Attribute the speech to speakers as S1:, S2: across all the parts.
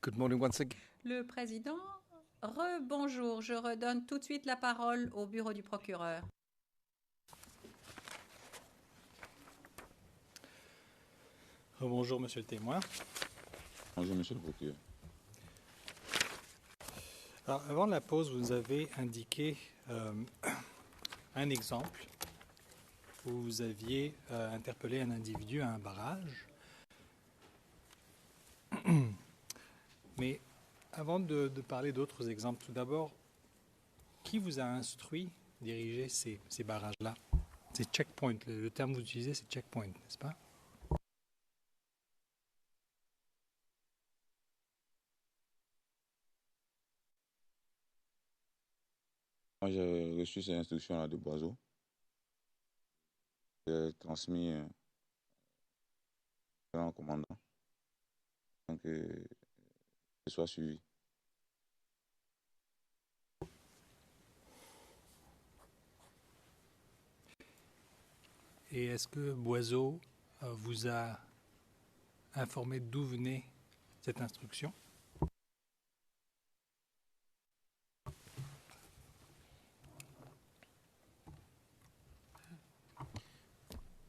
S1: Good morning once again.
S2: Le président, rebonjour. Je redonne tout de suite la parole au bureau du procureur.
S3: Bonjour, monsieur le témoin.
S4: Bonjour, monsieur le procureur.
S3: Alors, avant la pause, vous nous avez indiqué un exemple où vous aviez interpellé un individu à un barrage. Mais avant de parler d'autres exemples, tout d'abord, qui vous a instruit à diriger ces barrages-là? Ces checkpoints, le terme que vous utilisez, c'est checkpoint, n'est-ce pas?
S4: Moi, j'ai reçu ces instructions-là de Boiseau. J'ai transmis au commandant. Donc, que ce soit suivi.
S3: Et est-ce que Boiseau vous a informé d'où venait cette instruction?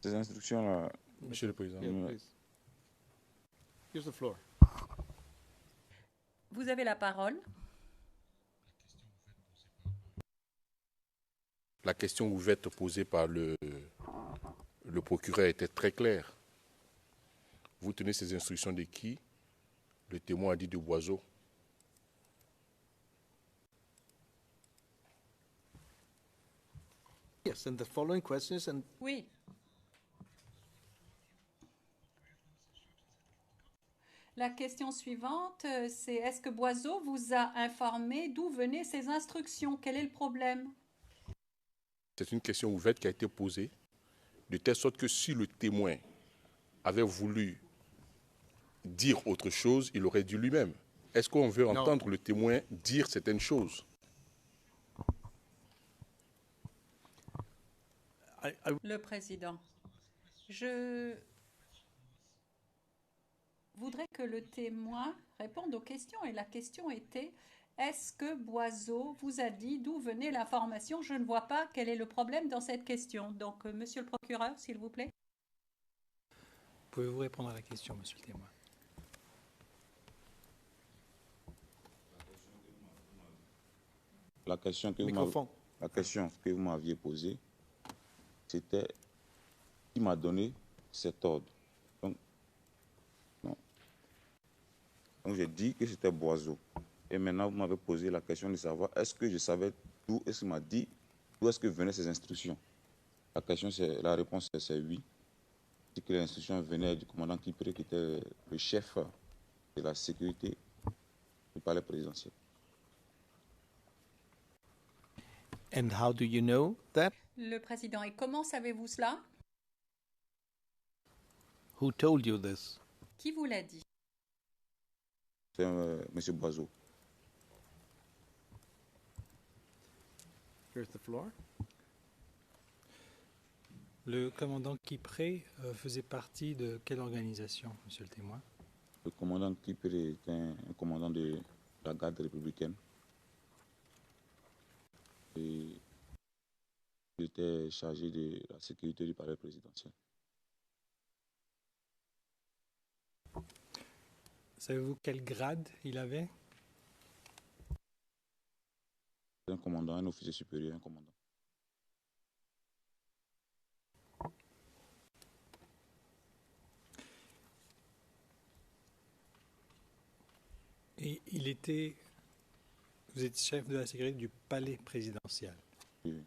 S4: Ces instructions-là,
S1: Monsieur le Président.
S5: Use the floor.
S2: Vous avez la parole.
S1: La question ouverte posée par le procureur était très claire. Vous tenez ces instructions de qui? Le témoin a dit de Boiseau.
S5: Yes, and the following question is, and
S2: Oui. La question suivante, c'est est-ce que Boiseau vous a informé d'où venaient ces instructions? Quel est le problème?
S1: C'est une question ouverte qui a été posée, de telle sorte que si le témoin avait voulu dire autre chose, il aurait dit lui-même. Est-ce qu'on veut entendre le témoin dire certaines choses?
S2: Le président, je voudrais que le témoin réponde aux questions. Et la question était, est-ce que Boiseau vous a dit d'où venait l'information? Je ne vois pas quel est le problème dans cette question. Donc, monsieur le procureur, s'il vous plaît.
S3: Pouvez-vous répondre à la question, monsieur le témoin?
S4: la question que vous m'aviez posée, c'était qui m'a donné cet ordre. Donc j'ai dit que c'était Boiseau. Et maintenant, vous m'avez posé la question de savoir est-ce que je savais d'où est-ce qu'il m'a dit, d'où est-ce que venaient ces instructions. La réponse c'est oui. C'est que les instructions venaient du commandant Kipré, qui était le chef de la sécurité du palais présidentiel.
S5: and how do you know that?
S2: Le président, et comment savez-vous cela?
S5: Who told you this?
S2: Qui vous l'a dit?
S4: C'est M. Boiseau.
S5: Here's the floor.
S3: Le commandant Kipré faisait partie de quelle organisation, monsieur le témoin?
S4: Le commandant Kipré était un commandant de la garde républicaine. Et il était chargé de la sécurité du palais présidentiel.
S3: Savez-vous quel grade il avait?
S4: Un commandant, un officier supérieur, un commandant.
S3: Et vous êtes chef de la sécurité du palais présidentiel.
S4: Oui.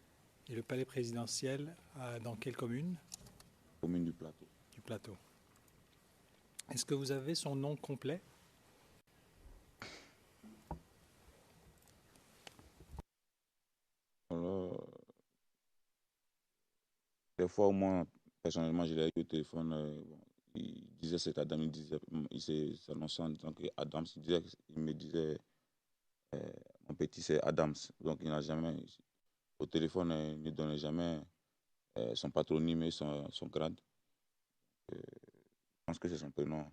S3: Et le palais présidentiel, dans quelle commune?
S4: Commune du Plateau.
S3: Du Plateau. Est-ce que vous avez son nom complet?
S4: Alors, des fois, au moins, personnellement, je l'ai eu au téléphone. Il disait c'est Adam, il s'annonçait en disant que Adams, il me disait mon petit c'est Adams. Donc il n'a jamais, au téléphone, il ne donnait jamais son patronyme et son grade. Je pense que c'est son prénom.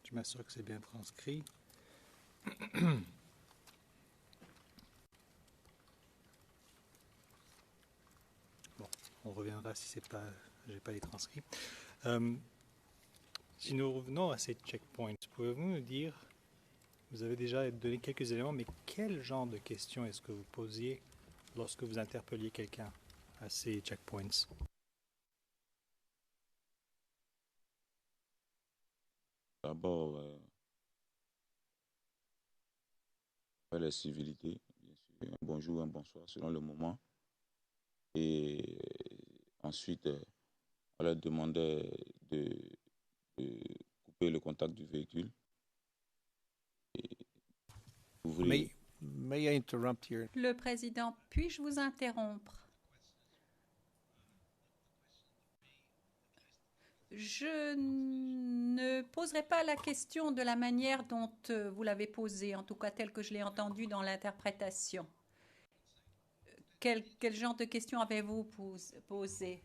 S3: Je m'assure que c'est bien transcrit. Bon, on reviendra si c'est pas, j'ai pas les transcrits. Si nous revenons à ces checkpoints, pouvez-vous nous dire, vous avez déjà donné quelques éléments, mais quel genre de questions est-ce que vous posiez lorsque vous interpelliez quelqu'un à ces checkpoints?
S4: D'abord, la civilité, bien sûr, un bonjour, un bonsoir, selon le moment. Et ensuite, on leur demandait de couper le contact du véhicule et ouvrir.
S5: May I interrupt here?
S2: Le président, puis-je vous interrompre? Je ne poserai pas la question de la manière dont vous l'avez posée, en tout cas telle que je l'ai entendue dans l'interprétation. Quel genre de questions avez-vous posé?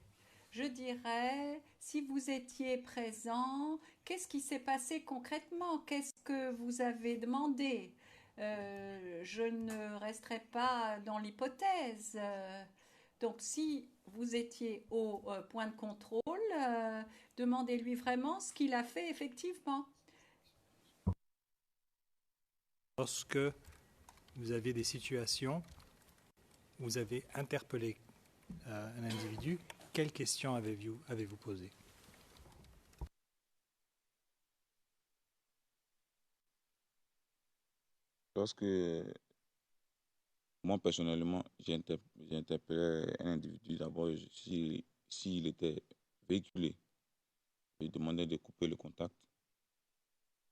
S2: Je dirais, si vous étiez présent, qu'est-ce qui s'est passé concrètement? Qu'est-ce que vous avez demandé? Je ne resterai pas dans l'hypothèse. Donc, si vous étiez au point de contrôle, demandez-lui vraiment ce qu'il a fait effectivement.
S3: Lorsque vous aviez des situations où vous avez interpellé un individu, quelles questions avez-vous posées?
S4: Lorsque moi, personnellement, j'ai interpellé un individu, d'abord, s'il était véhiculé, je lui demandais de couper le contact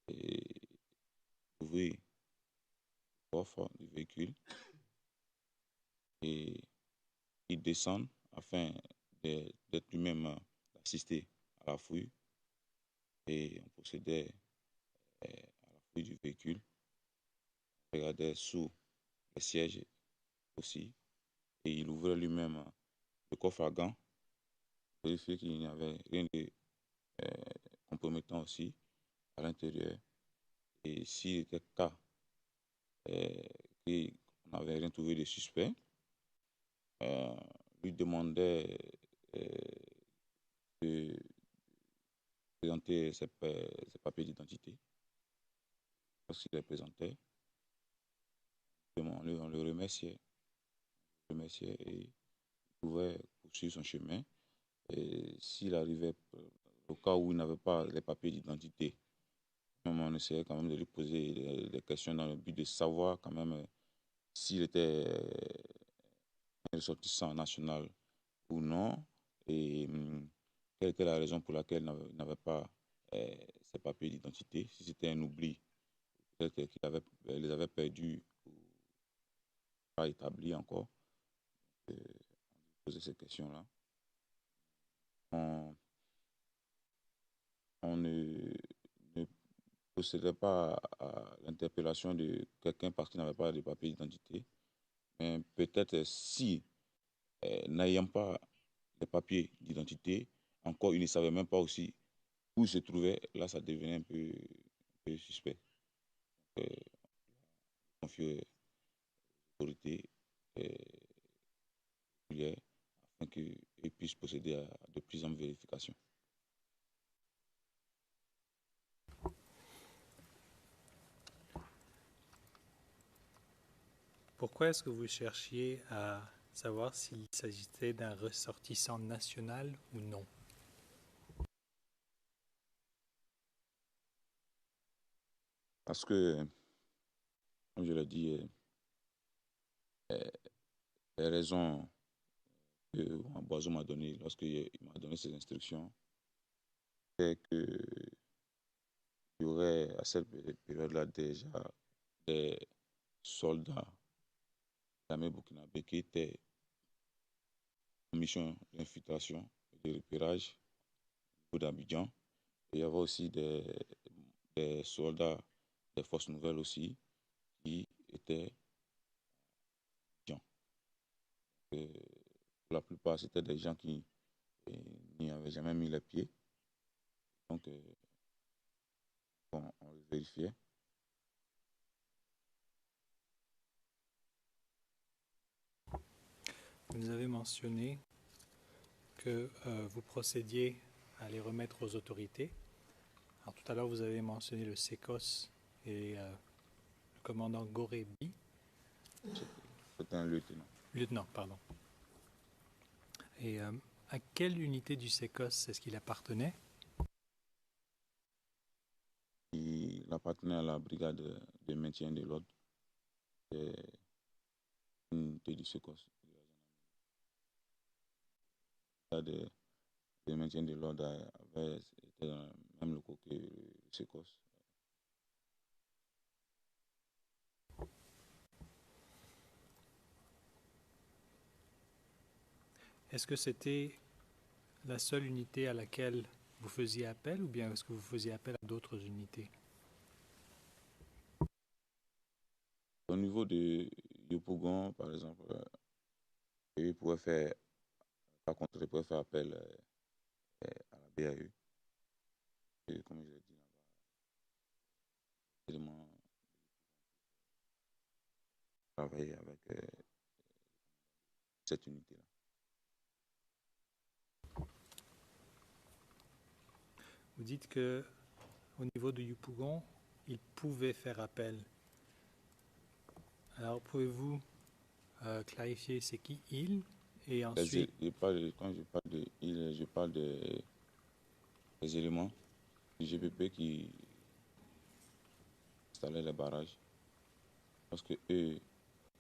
S4: et ouvrir le coffre du véhicule et il descend afin d'être lui-même assisté à la fouille. Et on procédait à la fouille du véhicule. On regardait sous les sièges aussi. Et il ouvrait lui-même le coffre à gants, vérifier qu'il n'y avait rien de compromettant aussi à l'intérieur. Et s'il était cas qu'on n'avait rien trouvé de suspect, lui demandait de présenter ses papiers d'identité. Lorsqu'il les présentait, on le remerciait et il pouvait poursuivre son chemin. Et s'il arrivait au cas où il n'avait pas les papiers d'identité, on essayait quand même de lui poser des questions dans le but de savoir quand même s'il était un ressortissant national ou non et quelle était la raison pour laquelle il n'avait pas ses papiers d'identité, si c'était un oubli, peut-être qu'il les avait perdus ou pas établis encore. On posait ces questions-là. On ne procédait pas à l'interpellation de quelqu'un parce qu'il n'avait pas de papier d'identité. Mais peut-être si, n'ayant pas les papiers d'identité, encore il ne savait même pas aussi où il se trouvait, là ça devenait un peu suspect. Confier aux autorités afin qu'ils puissent procéder à de plus amples vérifications.
S3: Pourquoi est-ce que vous cherchiez à savoir s'il s'agissait d'un ressortissant national ou non?
S4: Parce que, comme je l'ai dit, les raisons que Boiseau m'a données lorsqu'il m'a donné ses instructions, c'est qu'il y aurait à cette période-là déjà des soldats de l'armée burkinabé qui étaient en mission d'infiltration et de repérage au niveau d'Abidjan. Et il y avait aussi des soldats des forces nouvelles aussi qui étaient à Abidjan. Pour la plupart, c'était des gens qui n'y avaient jamais mis les pieds. Donc, on vérifier.
S3: Vous nous avez mentionné que vous procédiez à les remettre aux autorités. Alors, tout à l'heure, vous avez mentionné le SECOS et le commandant Gorebi.
S4: C'est un lieutenant.
S3: Lieutenant, pardon. Et à quelle unité du SECOS est-ce qu'il appartenait?
S4: Il appartenait à la brigade de maintien de l'ordre. C'est une unité du SECOS. La brigade de maintien de l'ordre était dans le même locaux que le SECOS.
S3: Est-ce que c'était la seule unité à laquelle vous faisiez appel ou bien est-ce que vous faisiez appel à d'autres unités?
S4: Au niveau de Yopougon, par exemple, ils pouvaient faire, par contre, ils pouvaient faire appel à la BAE. Et comme je l'ai dit, éléments travailler avec cette unité-là.
S3: Vous dites que au niveau de Yopougon, il pouvait faire appel. Alors, pouvez-vous clarifier c'est qui il et ensuite
S4: Quand je parle de il, je parle des éléments du GPP qui installaient les barrages. Parce que eux,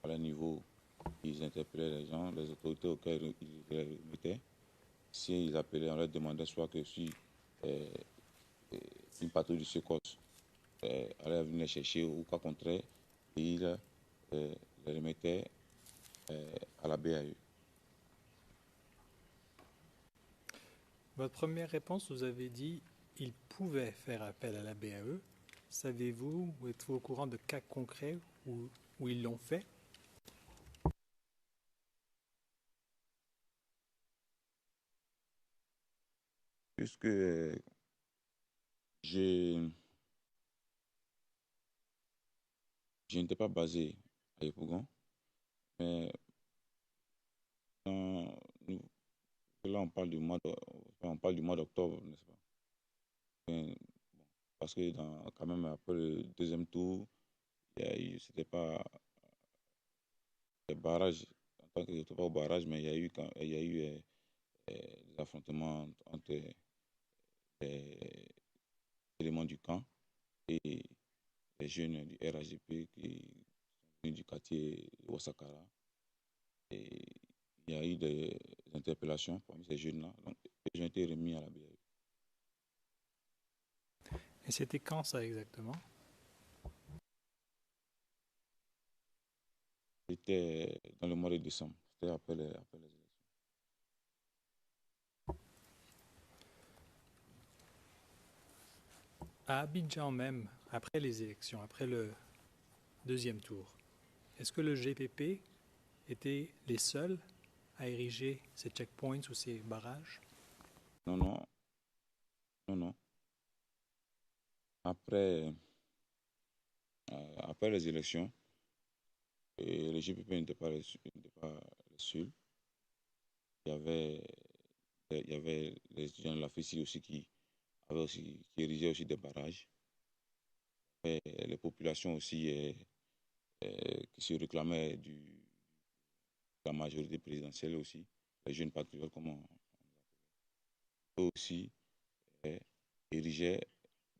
S4: à leur niveau, ils interpellaient les gens, les autorités auxquelles ils les remettaient. Si ils appelaient, on leur demandait soit que si une patrouille du SECOS allait venir les chercher ou quoi contraire, et ils les remettaient à la BAE.
S3: votre première réponse, vous avez dit il pouvait faire appel à la BAE. Savez-vous ou êtes-vous au courant de cas concrets où ils l'ont fait?
S4: Puisque je n'étais pas basé à Yopougon, mais là on parle du mois d'octobre, n'est-ce pas? Mais, bon, parce que quand même après le deuxième tour, c'était pas des barrages, en tant que j'étais pas au barrage, mais il y a eu des affrontements entre les éléments du camp et les jeunes du RAGP qui sont venus du quartier Ouassakara. Et il y a eu des interpellations parmi ces jeunes-là. Donc, ils ont été remis à la BAE.
S3: Et c'était quand ça exactement?
S4: C'était dans le mois de décembre. C'était après les élections.
S3: À Abidjan même, après les élections, après le deuxième tour, est-ce que le GPP était les seuls à ériger ces checkpoints ou ces barrages?
S4: Non, non, non, non. Après les élections, le GPP n'était pas les seuls. Il y avait les étudiants de la FECI aussi qui érigeaient aussi des barrages. Et les populations aussi qui se réclamaient de la majorité présidentielle aussi, les jeunes patriotes, comme on eux aussi érigeaient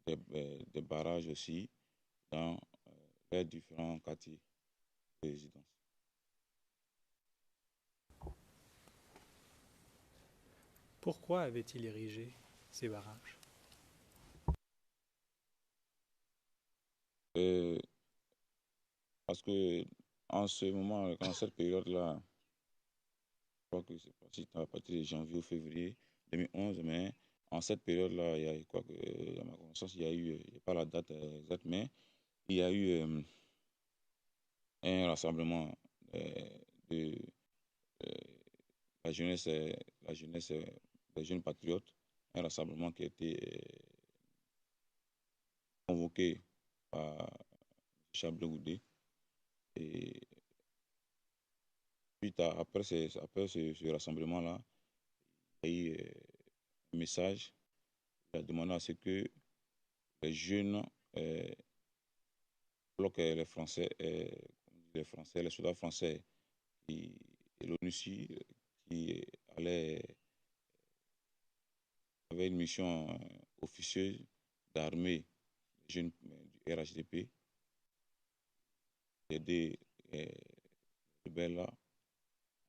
S4: des barrages aussi dans les différents quartiers de résidence.
S3: Pourquoi avait-il érigé ces barrages?
S4: Euh, Parce que en ce moment, en cette période-là, je crois que c'est parti à partir de janvier ou février 2011, mais en cette période-là, il y a quoi que, à ma connaissance, il y a eu, il n'y a pas la date exacte, mais il y a eu un rassemblement de la jeunesse des jeunes patriotes, un rassemblement qui a été convoqué par Chablé Goudé. Et après ce rassemblement-là, il y a eu un message. Il a demandé à ce que les jeunes bloquent les soldats français et l'ONUCI qui avait une mission officieuse d'armer les jeunes du RHDP, d'aider les rebelles là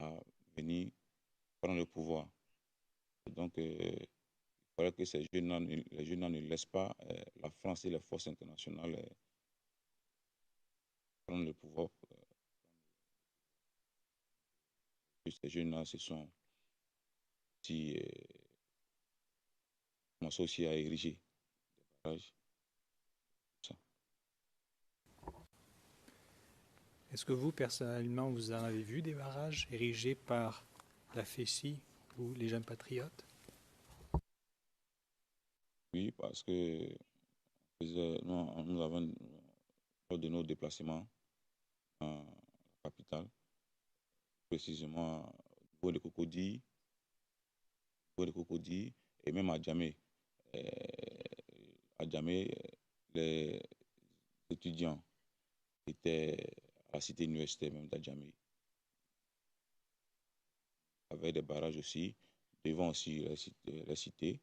S4: à venir prendre le pouvoir. Et donc, il faudrait que les jeunes ne laissent pas la France et les forces internationales prendre le pouvoir. Ces jeunes-là se sont commencé aussi à ériger des barrages. Ça.
S3: Est-ce que vous, personnellement, vous en avez vu des barrages érigés par la FECI ou les jeunes patriotes?
S4: Oui, parce que nous avons, lors de nos déplacements dans la capitale, précisément au niveau de Cocody et même à Djamé. À Djamé, les étudiants étaient à la cité universitaire même d'Adjamé. Il y avait des barrages aussi, devant aussi la cité,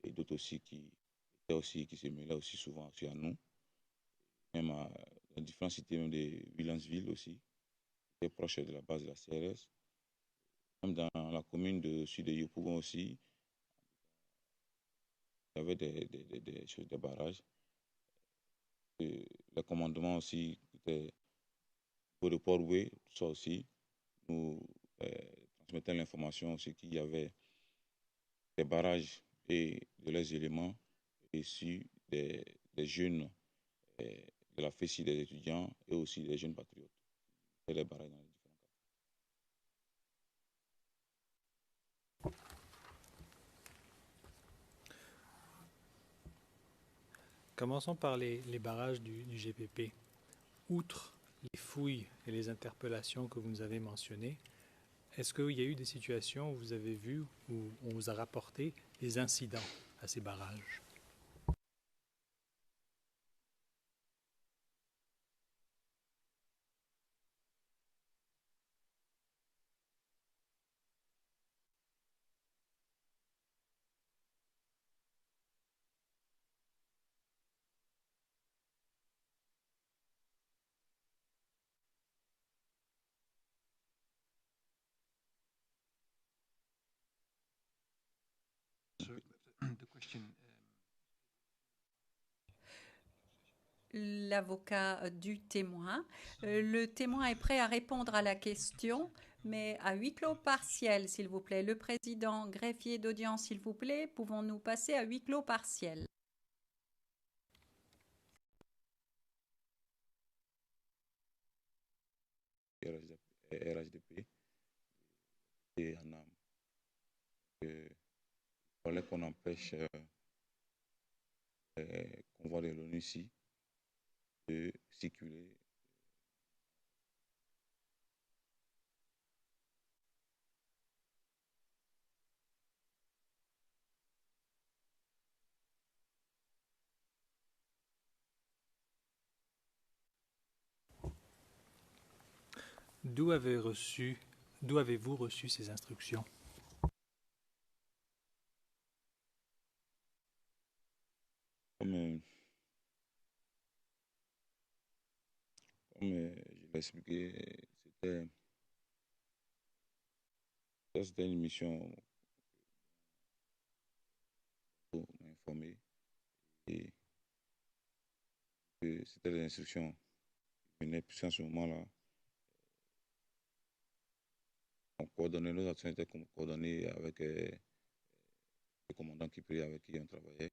S4: et d'autres aussi qui se mêlaient aussi souvent aussi à nous, même à différentes cités, même de Villeneuve aussi, qui étaient proches de la base de la CRS. Même dans la commune de Sud de Yopougon aussi, il y avait des barrages. Et le commandement aussi, était au de Port-Louis, tout ça aussi, nous transmettait l'information aussi qu'il y avait des barrages et de leurs éléments issus des jeunes de la FECI des étudiants et aussi des jeunes patriotes. Et les barrages dans les différents cas.
S3: Commençons par les barrages du GPP. Outre les fouilles et les interpellations que vous nous avez mentionnées, est-ce qu'il y a eu des situations où vous avez vu, où on vous a rapporté des incidents à ces barrages?
S2: L'avocat du témoin. Le témoin est prêt à répondre à la question, mais à huis clos partiel, s'il vous plaît. Le président greffier d'audience, s'il vous plaît, pouvons-nous passer à huis clos partiel?
S4: RHDP et ANAM. Il fallait qu'on empêche les convois de l'ONUCI de circuler.
S3: D'où avez-vous reçu ces instructions?
S4: Comme je l'ai expliqué, c'était une mission pour m'informer et que c'était les instructions qui venaient, puisqu'en ce moment-là, on coordonnait, nos actions étaient coordonnées avec le commandant Kipri avec qui on travaillait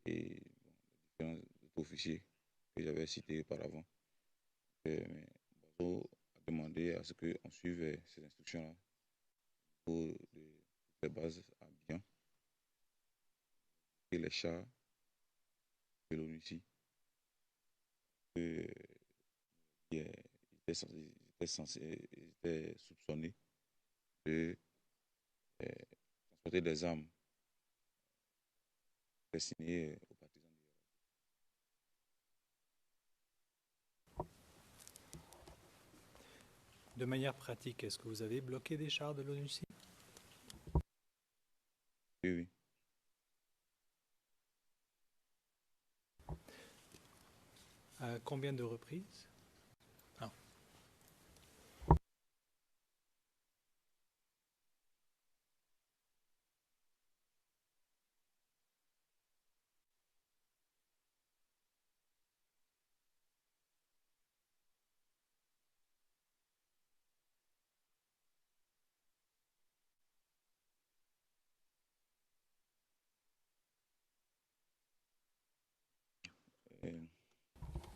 S4: et bon, les différents officiers que j'avais cités auparavant. Mais Boiseau a demandé à ce qu'on suive ces instructions-là pour les bases à bien et les chars de l'ONUCI. que il était soupçonné de transporter des armes destinées aux partisans.
S3: De manière pratique, est-ce que vous avez bloqué des chars de l'ONUCI?
S4: Oui, oui.
S3: À combien de reprises? Ah.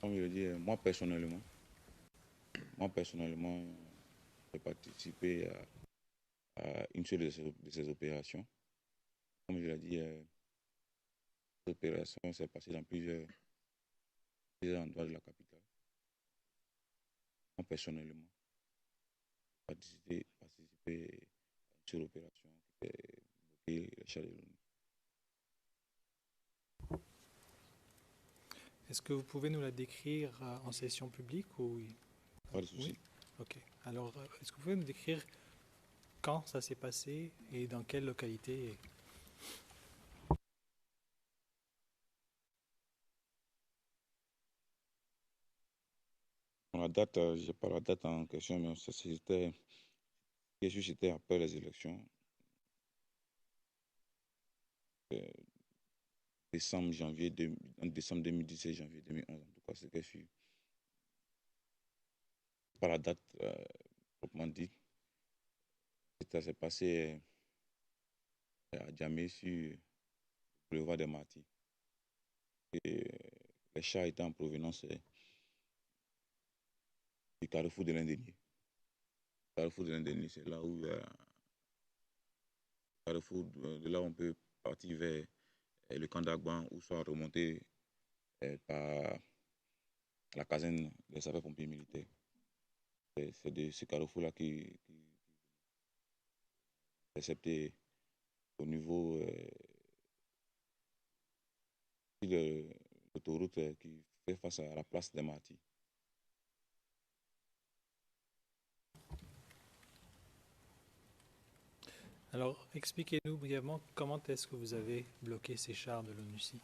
S4: Comme je le dis, moi personnellement, j'ai participé à une seule de ces opérations. Comme je l'ai dit, l'opération s'est passée dans plusieurs endroits de la capitale. Moi personnellement, j'ai participé à une seule opération qui était bloquer les chars de l'ONU.
S3: Est-ce que vous pouvez nous la décrire en session publique ou...
S4: Pas de souci.
S3: Oui. Ok. Alors, est-ce que vous pouvez nous décrire quand ça s'est passé et dans quelle localité?
S4: La date, je n'ai pas la date en question, mais c'était après les élections. Euh, décembre 2017, janvier 2011, en tout cas, c'est ce que fut. Pas la date proprement dite. Ça s'est passé à Djamé sur le boulevard des Martyrs. Et les chars étaient en provenance du carrefour de l'Indénié. Le carrefour de l'Indénié, c'est là où carrefour de là où on peut partir vers le camp d'Agban ou soit remonter par la caserne des sapeurs-pompiers militaires. C'est de ce carrefour-là qui est accepté au niveau de l'autoroute qui fait face à la place des Martyrs.
S3: Alors, expliquez-nous brièvement comment est-ce que vous avez bloqué ces chars de l'ONUCI.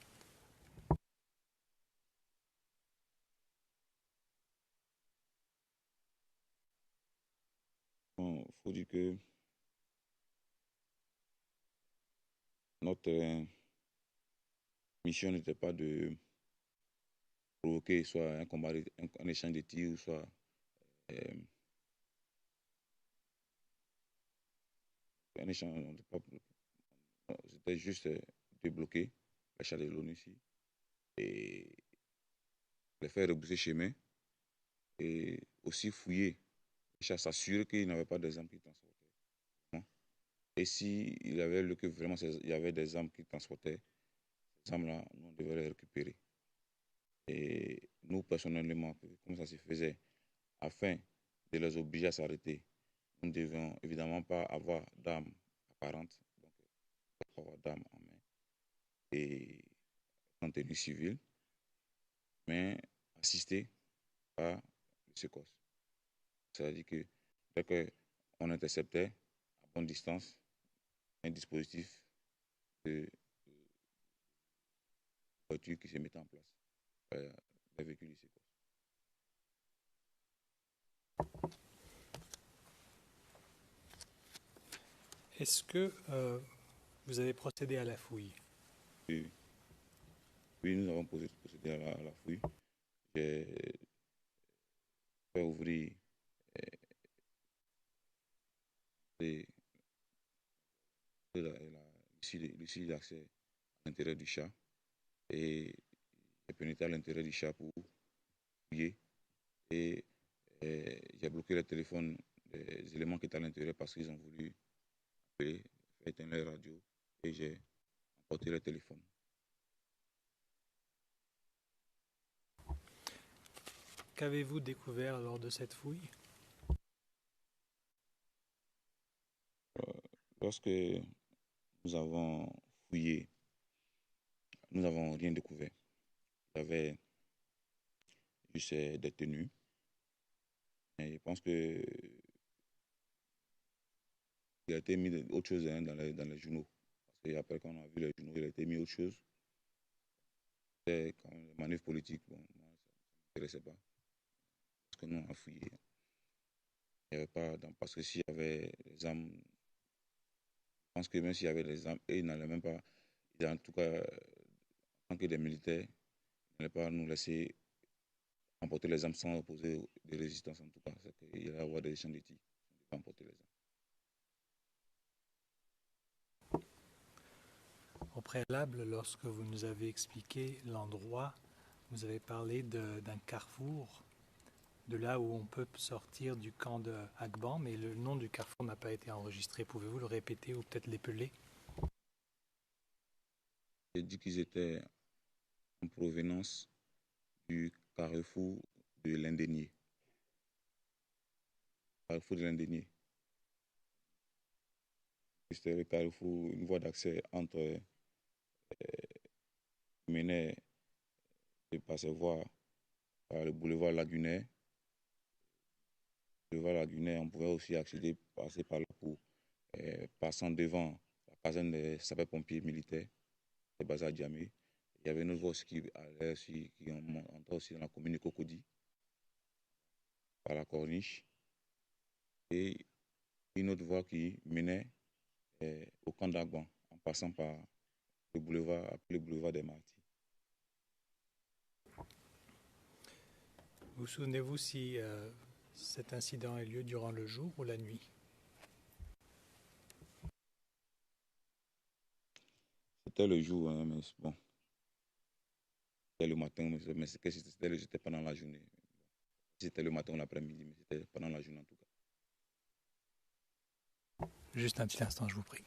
S4: Bon, il faut dire que notre mission n'était pas de provoquer soit un combat, un échange de tirs, ou soit un échange. C'était juste de bloquer l'achat de l'ONU ici et les faire repousser chemin et aussi fouiller les chars, s'assurer qu'il n'y avait pas des armes qui transportaient. Et s'il y avait que vraiment il y avait des armes qui transportaient, ces armes-là, nous on devait les récupérer. Et nous, personnellement, comme ça se faisait, afin de les obliger à s'arrêter, nous ne devions évidemment pas avoir d'armes apparentes, donc pas avoir d'armes en main et en tenue civile, mais assisté par le SECOS. C'est-à-dire que dès qu'on interceptait à bonne distance un dispositif de voiture qui se mettait en place, les véhicules du SECOS.
S3: Est-ce que vous avez procédé à la fouille?
S4: Oui, oui, nous avons procédé à la fouille. J'ai fait ouvrir l'issue d'accès à l'intérieur du chat et j'ai pénétré à l'intérieur du chat pour fouiller et j'ai bloqué le téléphone des éléments qui étaient à l'intérieur parce qu'ils ont voulu appeler, faire éteindre la radio et j'ai emporté le téléphone.
S3: Qu'avez-vous découvert lors de cette fouille?
S4: Lorsque nous avons fouillé, nous n'avons rien découvert. Il y avait juste des tenues. Et je pense que il a été mis autre chose dans les journaux. Parce qu'après, quand on a vu les journaux, il a été mis autre chose. C'était quand même des manœuvres politiques. Bon, moi, ça ne m'intéressait pas. Parce que nous, on a fouillé. Il n'y avait pas, parce que s'il y avait les armes, je pense que même s'il y avait les armes, ils n'allaient même pas, en tout cas, en tant que des militaires, ils n'allaient pas nous laisser emporter les armes sans opposer de résistance, en tout cas. C'est qu'il allait y avoir des échanges de tirs. On ne peut pas emporter les armes.
S3: Au préalable, lorsque vous nous avez expliqué l'endroit, vous avez parlé d'un carrefour, de là où on peut sortir du camp de Agban, mais le nom du carrefour n'a pas été enregistré. Pouvez-vous le répéter ou peut-être l'épeler?
S4: J'ai dit qu'ils étaient en provenance du carrefour de l'Indénier. Carrefour de l'Indénier. C'était le carrefour, une voie d'accès entre menait de Passevoie par le boulevard Lagunet. Le boulevard Lagunet, on pouvait aussi accéder, passer par là pour passant devant la caserne des sapeurs-pompiers militaires, des basés à Djamé. Il y avait une autre voie qui allait aussi, qui entrait aussi dans la commune de Cocody, par la Corniche. Et une autre voie qui menait au camp d'Agban, en passant par le boulevard, appelé boulevard des Martyrs.
S3: Vous souvenez-vous si cet incident a eu lieu durant le jour ou la nuit?
S4: C'était le jour, hein, mais bon, c'était le matin, mais c'était pendant la journée. C'était le matin ou l'après-midi, mais c'était pendant la journée en tout cas.
S3: Juste un petit instant, je vous prie.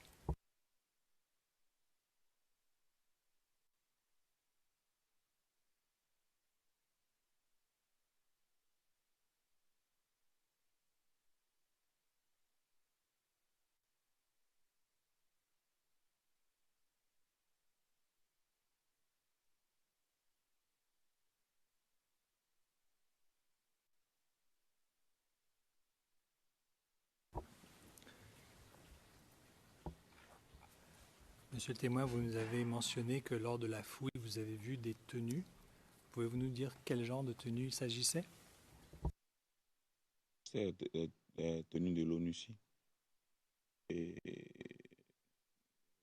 S3: Monsieur le témoin, vous nous avez mentionné que lors de la fouille, vous avez vu des tenues. Pouvez-vous nous dire quel genre de tenue il s'agissait?
S4: C'était la tenue de l'ONU ici. Et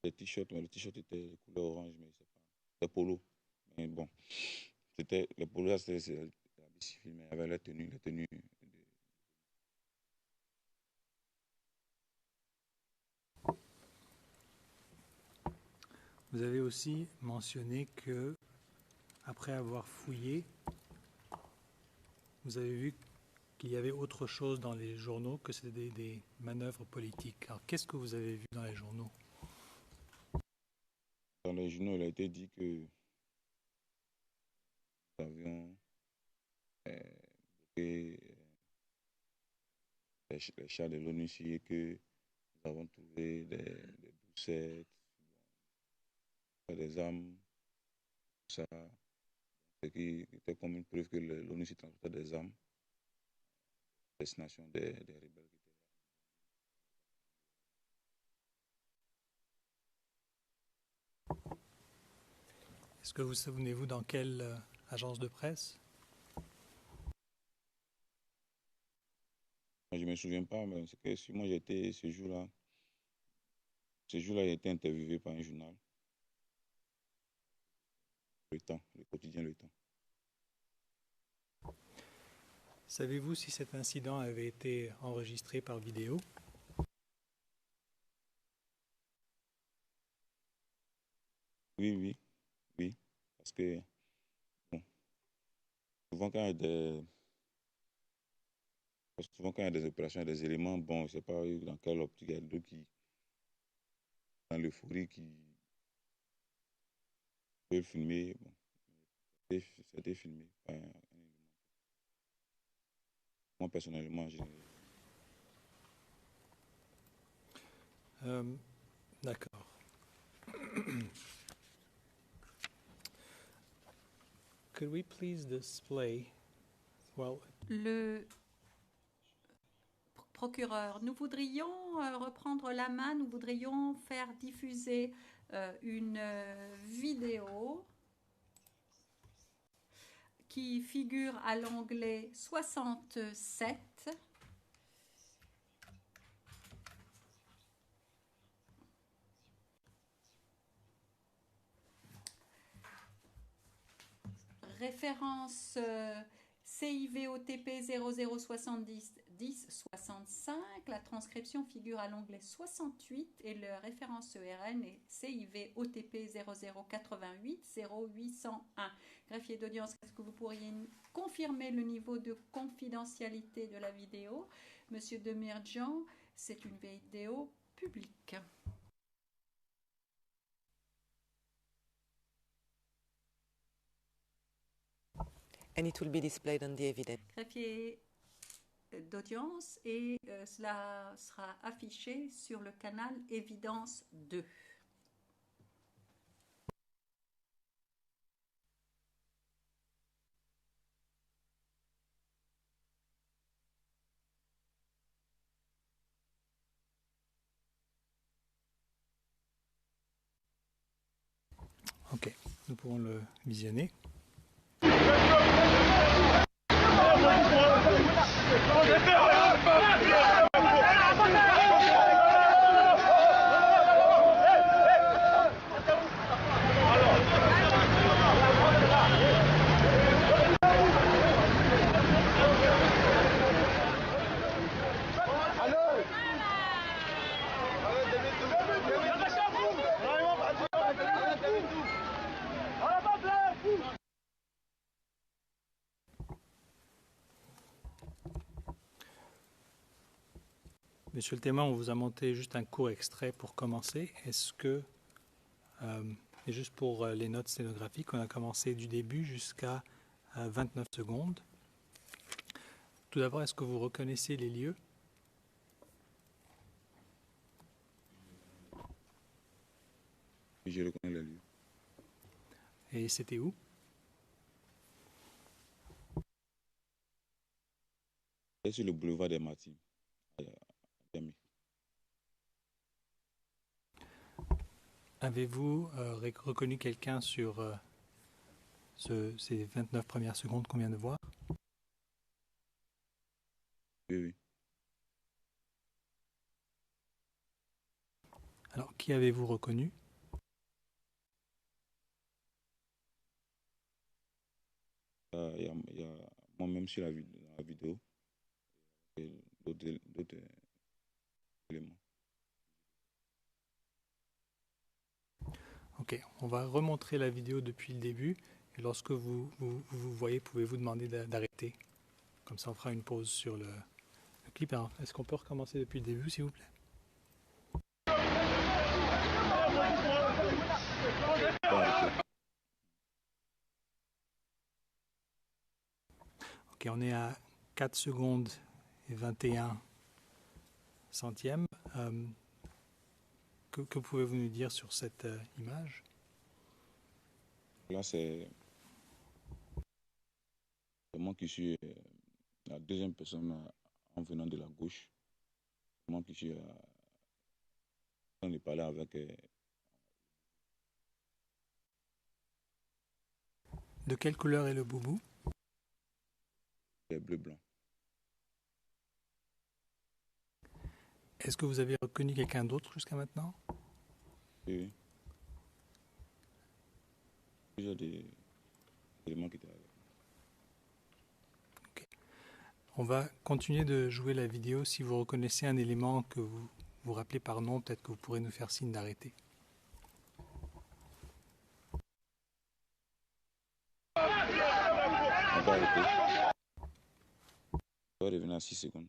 S4: les t-shirts, mais le t-shirt était de couleur orange, mais c'est pas. C'était polo. Mais bon, c'était le polo, là, c'était la civile, mais il y avait la tenue,
S3: Vous avez aussi mentionné que, après avoir fouillé, vous avez vu qu'il y avait autre chose dans les journaux, que c'était des manœuvres politiques. Alors, qu'est-ce que vous avez vu dans les journaux?
S4: Dans les journaux, il a été dit que nous avions bloqué les chars de l'ONU ici et que nous avons trouvé des boussettes, des armes, tout ça. Ce qui était comme une preuve que l'ONU s'y transportait des armes à destination des rebelles.
S3: Est-ce que vous souvenez-vous dans quelle agence de presse?
S4: Je ne me souviens pas, mais c'est que si moi j'étais ce jour-là, j'ai été interviewé par un journal, Le Temps, le quotidien Le Temps.
S3: Savez-vous si cet incident avait été enregistré par vidéo?
S4: Oui, parce que bon, souvent quand il y a des, souvent quand il y a des opérations, des éléments, bon, je ne sais pas dans quelle optique, il y a d'autres qui, dans l'euphorie, qui peuvent filmer, bon, c'était filmé par un élément. Moi, personnellement,
S3: D'accord. Could we please display, well,
S2: Le procureur, nous voudrions reprendre la main, nous voudrions faire diffuser une vidéo qui figure à l'onglet 67. Référence CIVOTP 0070 1065. La transcription figure à l'onglet 68 et la référence ERN est CIVOTP 0088 0801. Greffier d'audience, est-ce que vous pourriez confirmer le niveau de confidentialité de la vidéo? Monsieur Demirjian, c'est une vidéo publique.
S6: And it will be displayed on the evidence.
S2: Greffier d'audience et cela sera affiché sur le canal Évidence 2.
S3: ok, nous pouvons le visionner. Monsieur le témoin, on vous a monté juste un court extrait pour commencer. Est-ce que, et juste pour les notes sténographiques, on a commencé du début jusqu'à 29 secondes. Tout d'abord, est-ce que vous reconnaissez les lieux?
S4: je reconnais les lieux.
S3: Et c'était où?
S4: C'est sur le boulevard des Martyrs.
S3: Avez-vous reconnu quelqu'un sur ces 29 premières secondes qu'on vient de voir?
S4: Oui, oui.
S3: Alors, qui avez-vous reconnu?
S4: Il y a moi-même sur la vidéo et d'autres éléments.
S3: Ok, on va remontrer la vidéo depuis le début et lorsque vous voyez, pouvez-vous demander d'arrêter. Comme ça, on fera une pause sur le clip. Alors, est-ce qu'on peut recommencer depuis le début, s'il vous plaît? Ok, on est à 4 secondes et 21 centièmes. Que pouvez-vous nous dire sur cette image?
S4: Là, c'est moi qui suis la deuxième personne en venant de la gauche. Moi qui suis en train de parler avec...
S3: De quelle couleur est le boubou?
S4: les bleu-blanc.
S3: Est-ce que vous avez reconnu quelqu'un d'autre jusqu'à maintenant?
S4: Oui. Déjà des éléments qui étaient avec.
S3: Okay. On va continuer de jouer la vidéo. Si vous reconnaissez un élément que vous vous rappelez par nom, peut-être que vous pourrez nous faire signe d'arrêter.
S4: On va arrêter. On va revenir à 6 secondes.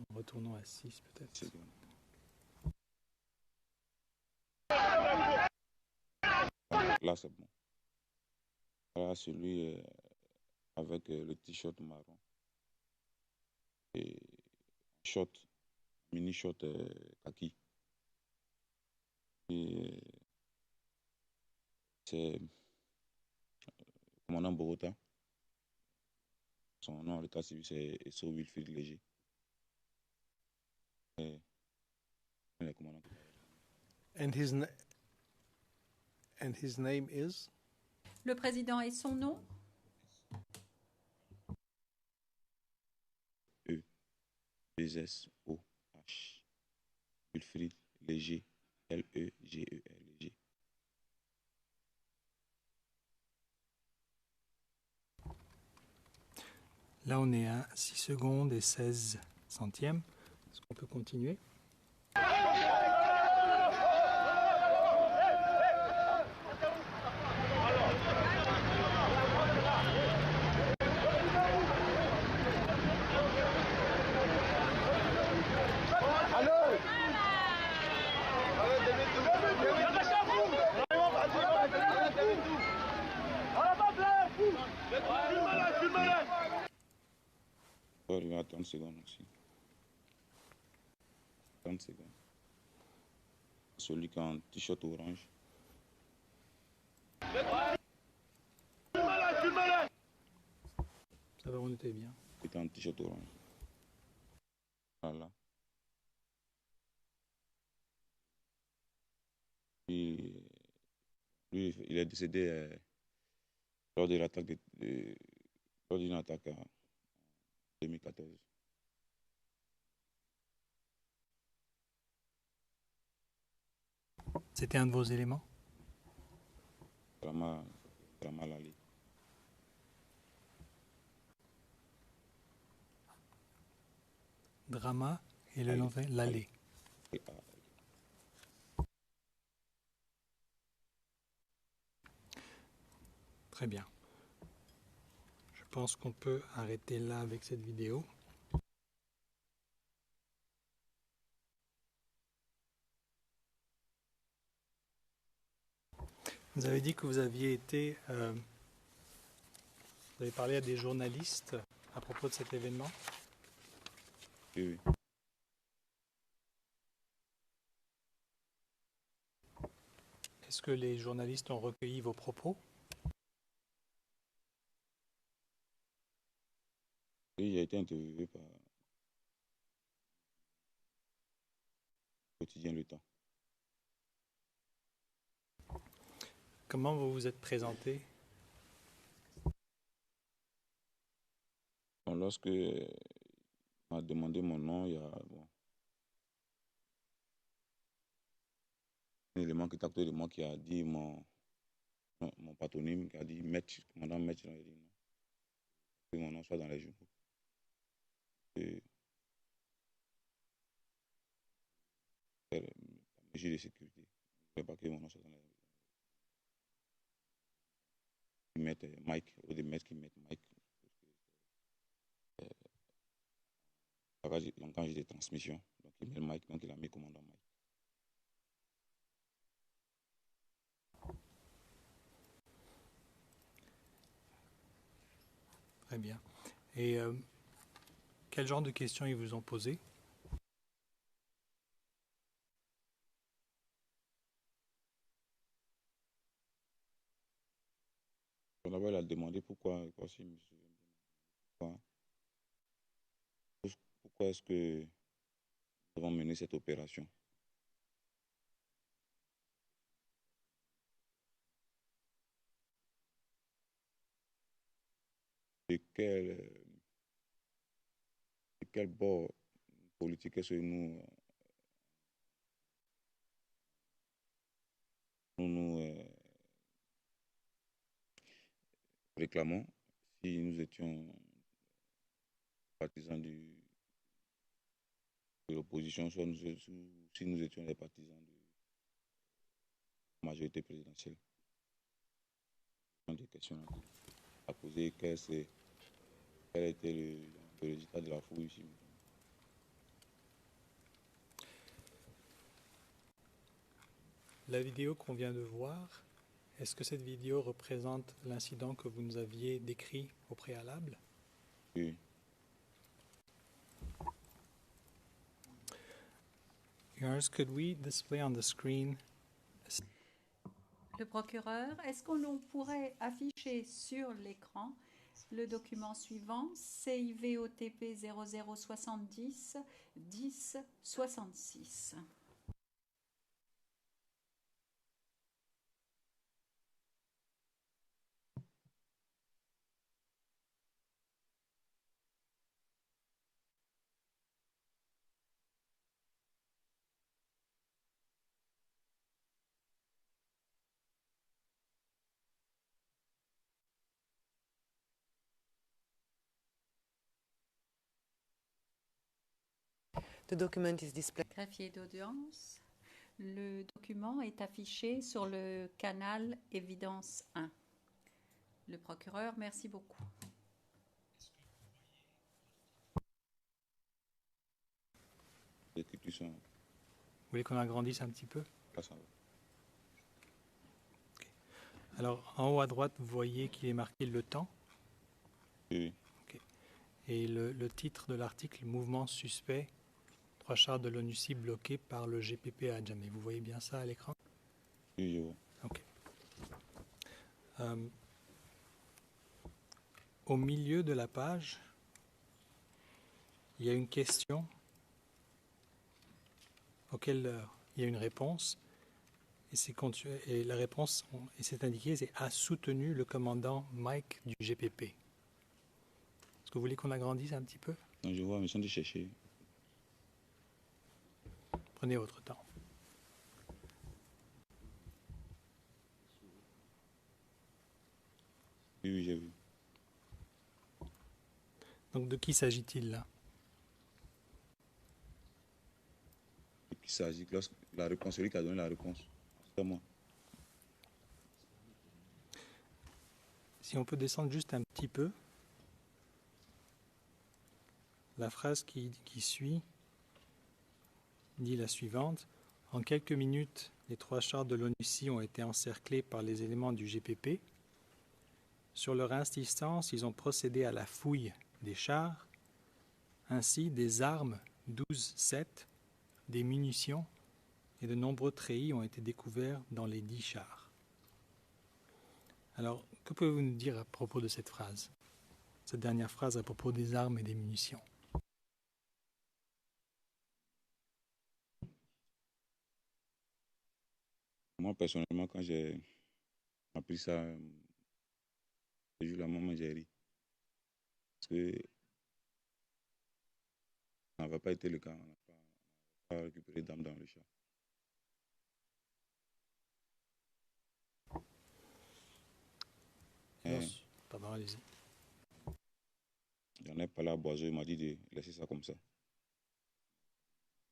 S3: On Retournons à 6 peut-être.
S4: C'est bon. Là, c'est bon. Là, celui avec le t-shirt marron et short, mini short kaki. Et c'est commandant Bogota. Son nom à l'état civil, c'est Esso Wilfried Léger. Et le commandant.
S5: And his name is?
S2: Le président et son nom?
S4: E-2-S-O-H. Wilfried Léger. L-E-G-E-R. Léger.
S3: Là, on est à 6 secondes et 16 centièmes. Est-ce qu'on peut continuer?
S4: On va arriver à 30 secondes aussi. 30 secondes. Celui qui a un t-shirt orange.
S3: Ça va, on était bien.
S4: Qui a un t-shirt orange. Voilà. Lui, il est décédé lors de l'attaque lors d'une attaque en 2014.
S3: C'était un de vos éléments?
S4: Drama Lali.
S3: Drama et le nom de l'allée. Très bien. Je pense qu'on peut arrêter là avec cette vidéo. Vous avez dit que vous aviez été... vous avez parlé à des journalistes à propos de cet événement.
S4: Oui, oui.
S3: Est-ce que les journalistes ont recueilli vos propos?
S4: Oui, j'ai été interviewé par le quotidien Le Temps.
S3: Comment vous vous êtes présenté?
S4: Bon, lorsque on m'a demandé mon nom, il y a un élément qui est à côté de moi qui a dit mon patronyme, qui a dit Maître, commandant Maître. Il a dit non. Que mon nom soit dans les journaux. Et, mesure de sécurité. Je ne veux pas que mon nom soit dans les journaux. Ils mettent Mike, ou des maîtres qui mettent Mike. Langage de transmission. Donc il met Mike, donc il a mis commandant Mike.
S3: Très bien. Et quel genre de questions ils vous ont posé?
S4: D'abord, il a demandé pourquoi est-ce que nous avons mené cette opération. De quel bord politique est-ce que nous réclamons si nous étions partisans de l'opposition, soit si nous étions des partisans de la majorité présidentielle. Des questions à poser, quel était le résultat de la fouille ici.
S3: La vidéo qu'on vient de voir, est-ce que cette vidéo représente l'incident que vous nous aviez décrit au préalable?
S4: Oui.
S3: Your Honor, could we display on the screen?
S2: Le procureur, est-ce qu'on pourrait afficher sur l'écran le document suivant, CIVOTP 0070 10 66?
S6: The document is displayed.
S2: Greffier d'audience, le document est affiché sur le canal Évidence 1. Le procureur, merci beaucoup.
S4: Les écritures sont
S3: Vous voulez qu'on agrandisse un petit peu?
S4: là, ça va.
S3: Alors, en haut à droite, vous voyez qu'il est marqué le temps
S4: Oui,
S3: et le titre de l'article, mouvement suspect, 3 chars de l'ONUCI bloqués par le GPP à Djamé. Vous voyez bien ça à l'écran?
S4: oui, je vois.
S3: Ok. Au milieu de la page, il y a une question auquel il y a une réponse. Et la réponse, et c'est indiqué, c'est a soutenu le commandant Mike du GPP. Est-ce que vous voulez qu'on agrandisse un petit peu?
S4: Non, je vois, mais sans de chercher.
S3: Prenez votre temps.
S4: Oui, oui, j'ai vu.
S3: Donc, de qui s'agit-il là?
S4: Et puis ça agit lorsque la réponse, celui qui a donné la réponse, c'est moi.
S3: Si on peut descendre juste un petit peu, la phrase qui suit dit la suivante. En quelques minutes, les 3 chars de l'ONUCI ont été encerclés par les éléments du GPP. Sur leur insistance, ils ont procédé à la fouille des chars. Ainsi, des armes 12-7, des munitions et de nombreux treillis ont été découverts dans les 10 chars. Alors, que pouvez-vous nous dire à propos de cette phrase? Cette dernière phrase à propos des armes et des munitions.
S4: Moi, personnellement, quand j'ai appris ça, ce jour-là, moi, j'ai ri. Parce que ça n'avait pas été le cas. On n'a pas récupéré d'armes dans le chat.
S3: Pardon, allez-y.
S4: J'en ai parlé à Boiseau, il m'a dit de laisser ça comme ça.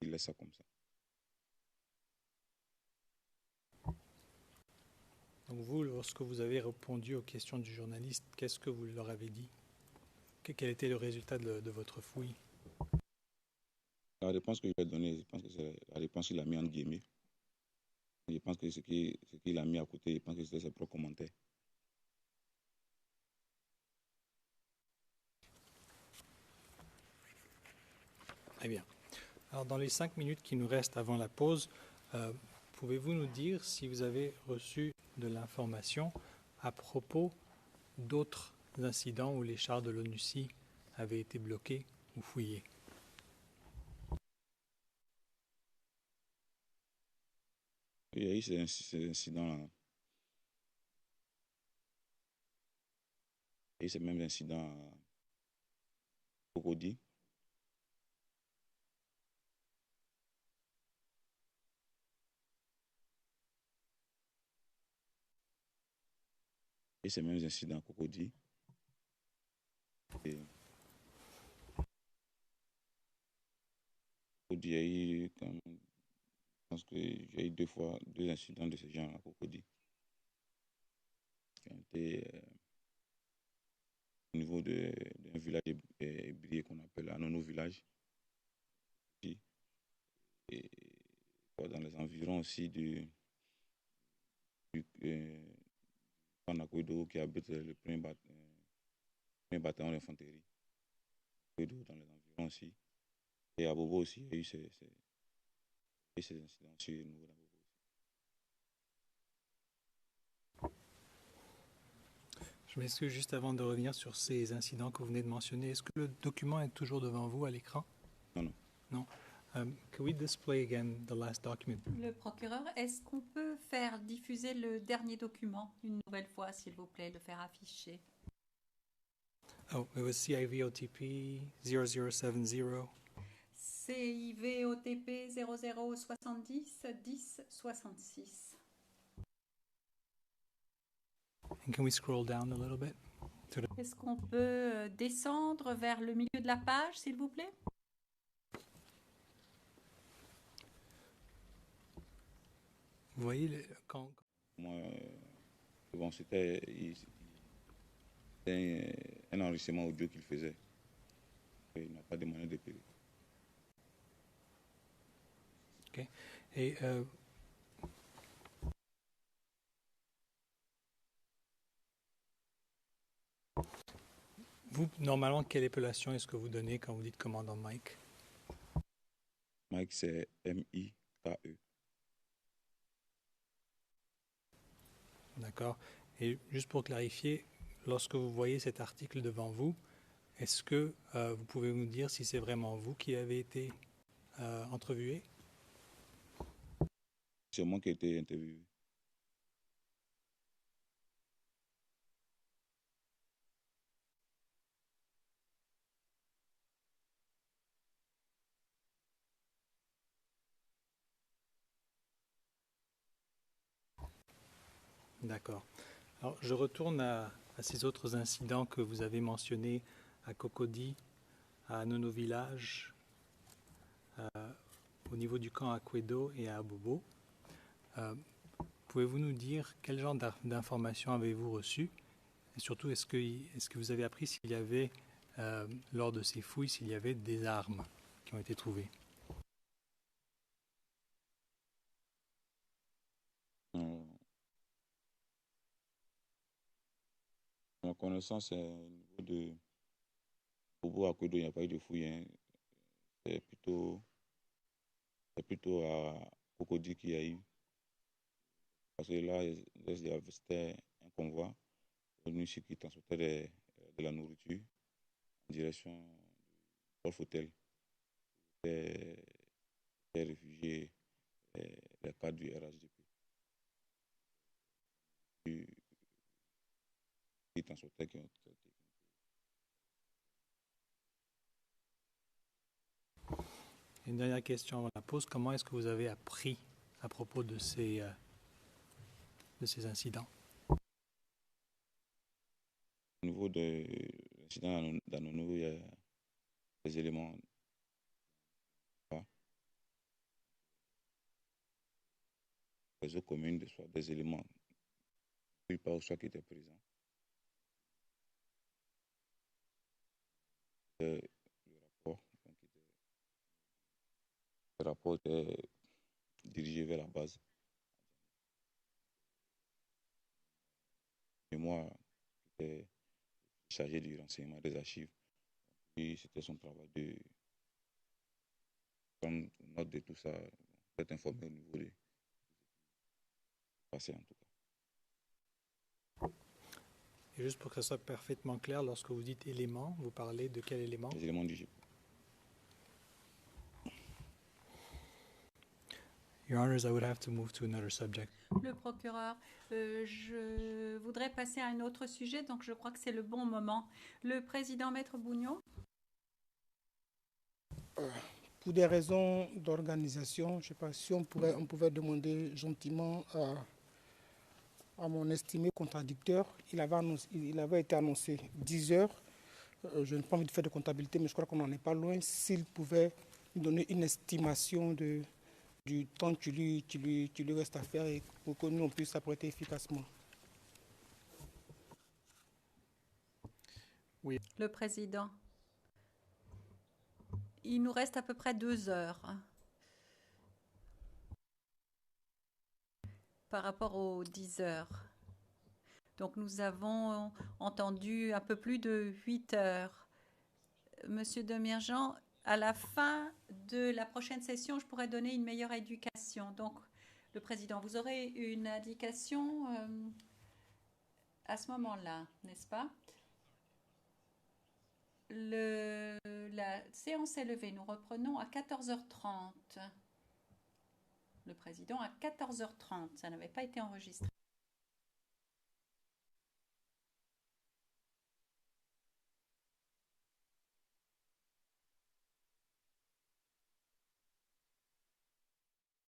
S4: Il laisse ça comme ça.
S3: Donc vous, lorsque vous avez répondu aux questions du journaliste, qu'est-ce que vous leur avez dit? Quel était le résultat de votre fouille?
S4: La réponse que je lui ai donnée, je pense que c'est la réponse qu'il a mis en guillemets. Je pense que ce qu'il a mis à côté, je pense que c'était ses propres commentaires.
S3: Très bien. Alors dans les 5 minutes qui nous restent avant la pause, pouvez-vous nous dire si vous avez reçu de l'information à propos d'autres incidents où les chars de l'ONUCI avaient été bloqués ou fouillés?
S4: Il y a eu ces incidents-là. Il y a eu ces mêmes incidents à Cocody. Et ces mêmes incidents à Cocody. Et Cocody, il y a eu, je pense que j'ai eu 2 incidents de ce genre à Cocody. Qui ont été au niveau d'un village ébrié qu'on appelle Anono Village. Et dans les environs aussi camp d'Akwedo qui habite le premier bataillon d'infanterie. Akwedo dans les environs aussi. Et à Bobo aussi, il y a eu ces incidents sur le niveau d'Abobo.
S3: Je m'excuse juste avant de revenir sur ces incidents que vous venez de mentionner. Est-ce que le document est toujours devant vous à l'écran?
S4: Non.
S3: Non. Can we display again the last document?
S2: Le procureur, est-ce qu'on peut faire diffuser le dernier document une nouvelle fois, s'il vous plaît, le faire afficher?
S3: Oh, it was CIVOTP 0070.
S2: CIVOTP 0070 10 66.
S3: And can we scroll down a little bit?
S2: Est-ce qu'on peut descendre vers le milieu de la page, s'il vous plaît?
S3: Vous voyez, quand
S4: Moi, bon, c'était un enregistrement audio qu'il faisait. Il n'a pas demandé de payer.
S3: OK. Et vous, normalement, quelle épellation est-ce que vous donnez quand vous dites commandant Mike?
S4: Mike, c'est M-I-K-E.
S3: D'accord. Et juste pour clarifier, lorsque vous voyez cet article devant vous, est-ce que vous pouvez nous dire si c'est vraiment vous qui avez été entrevué?
S4: C'est moi qui ai été interviewé.
S3: D'accord. Alors, je retourne à ces autres incidents que vous avez mentionnés à Cocody, à Nono Village, au niveau du camp Akwedo et à Abobo. Pouvez-vous nous dire quel genre d'informations avez-vous reçues? Et surtout, est-ce que vous avez appris s'il y avait, lors de ces fouilles, s'il y avait des armes qui ont été trouvées?
S4: Ma connaissance, au niveau de Bobo Akwedo, il n'y a pas eu de fouille. Hein. C'est plutôt à Cocody qu'il y a eu. Parce que là, c'était un convoi venu ici qui transportait de la nourriture en direction du Golf Hotel. Des réfugiés, les cadres du RHDP. Qui transportaient, qui ont été traités.
S3: Une dernière question avant la pause. Comment est-ce que vous avez appris à propos de ces incidents?
S4: Au niveau de l'incident d'Anono, il y a des éléments. Les autres communes, des éléments pas soit qui étaient présents. Le rapport était dirigé vers la base. Et moi, j'étais chargé du renseignement des archives. Et c'était son travail de prendre note de tout ça, d'être informé au niveau des passés en tout cas.
S3: Et juste pour que ça soit parfaitement clair, lorsque vous dites éléments, vous parlez de quel élément?
S4: Les éléments du GIP.
S3: Your Honors, I would have to move to another subject.
S2: Le procureur, je voudrais passer à un autre sujet, donc je crois que c'est le bon moment. Le président Maître Bougnon.
S7: Pour des raisons d'organisation, je ne sais pas si on pouvait demander gentiment à mon estimé contradicteur. Il avait été annoncé 10 heures. Je n'ai pas envie de faire de comptabilité, mais je crois qu'on n'en est pas loin. S'il pouvait nous donner une estimation du temps qui lui reste à faire et pour que nous on puisse s'apprêter efficacement.
S3: Oui.
S2: Le président. Il nous reste à peu près 2 heures. par rapport aux 10 heures. Donc nous avons entendu un peu plus de 8 heures. Monsieur Demirjean, à la fin de la prochaine session, je pourrais donner une meilleure éducation. Donc, le président, vous aurez une indication à ce moment-là, n'est-ce pas? La séance est levée. Nous reprenons à 14h30. Le président à 14h30. Ça n'avait pas été enregistré.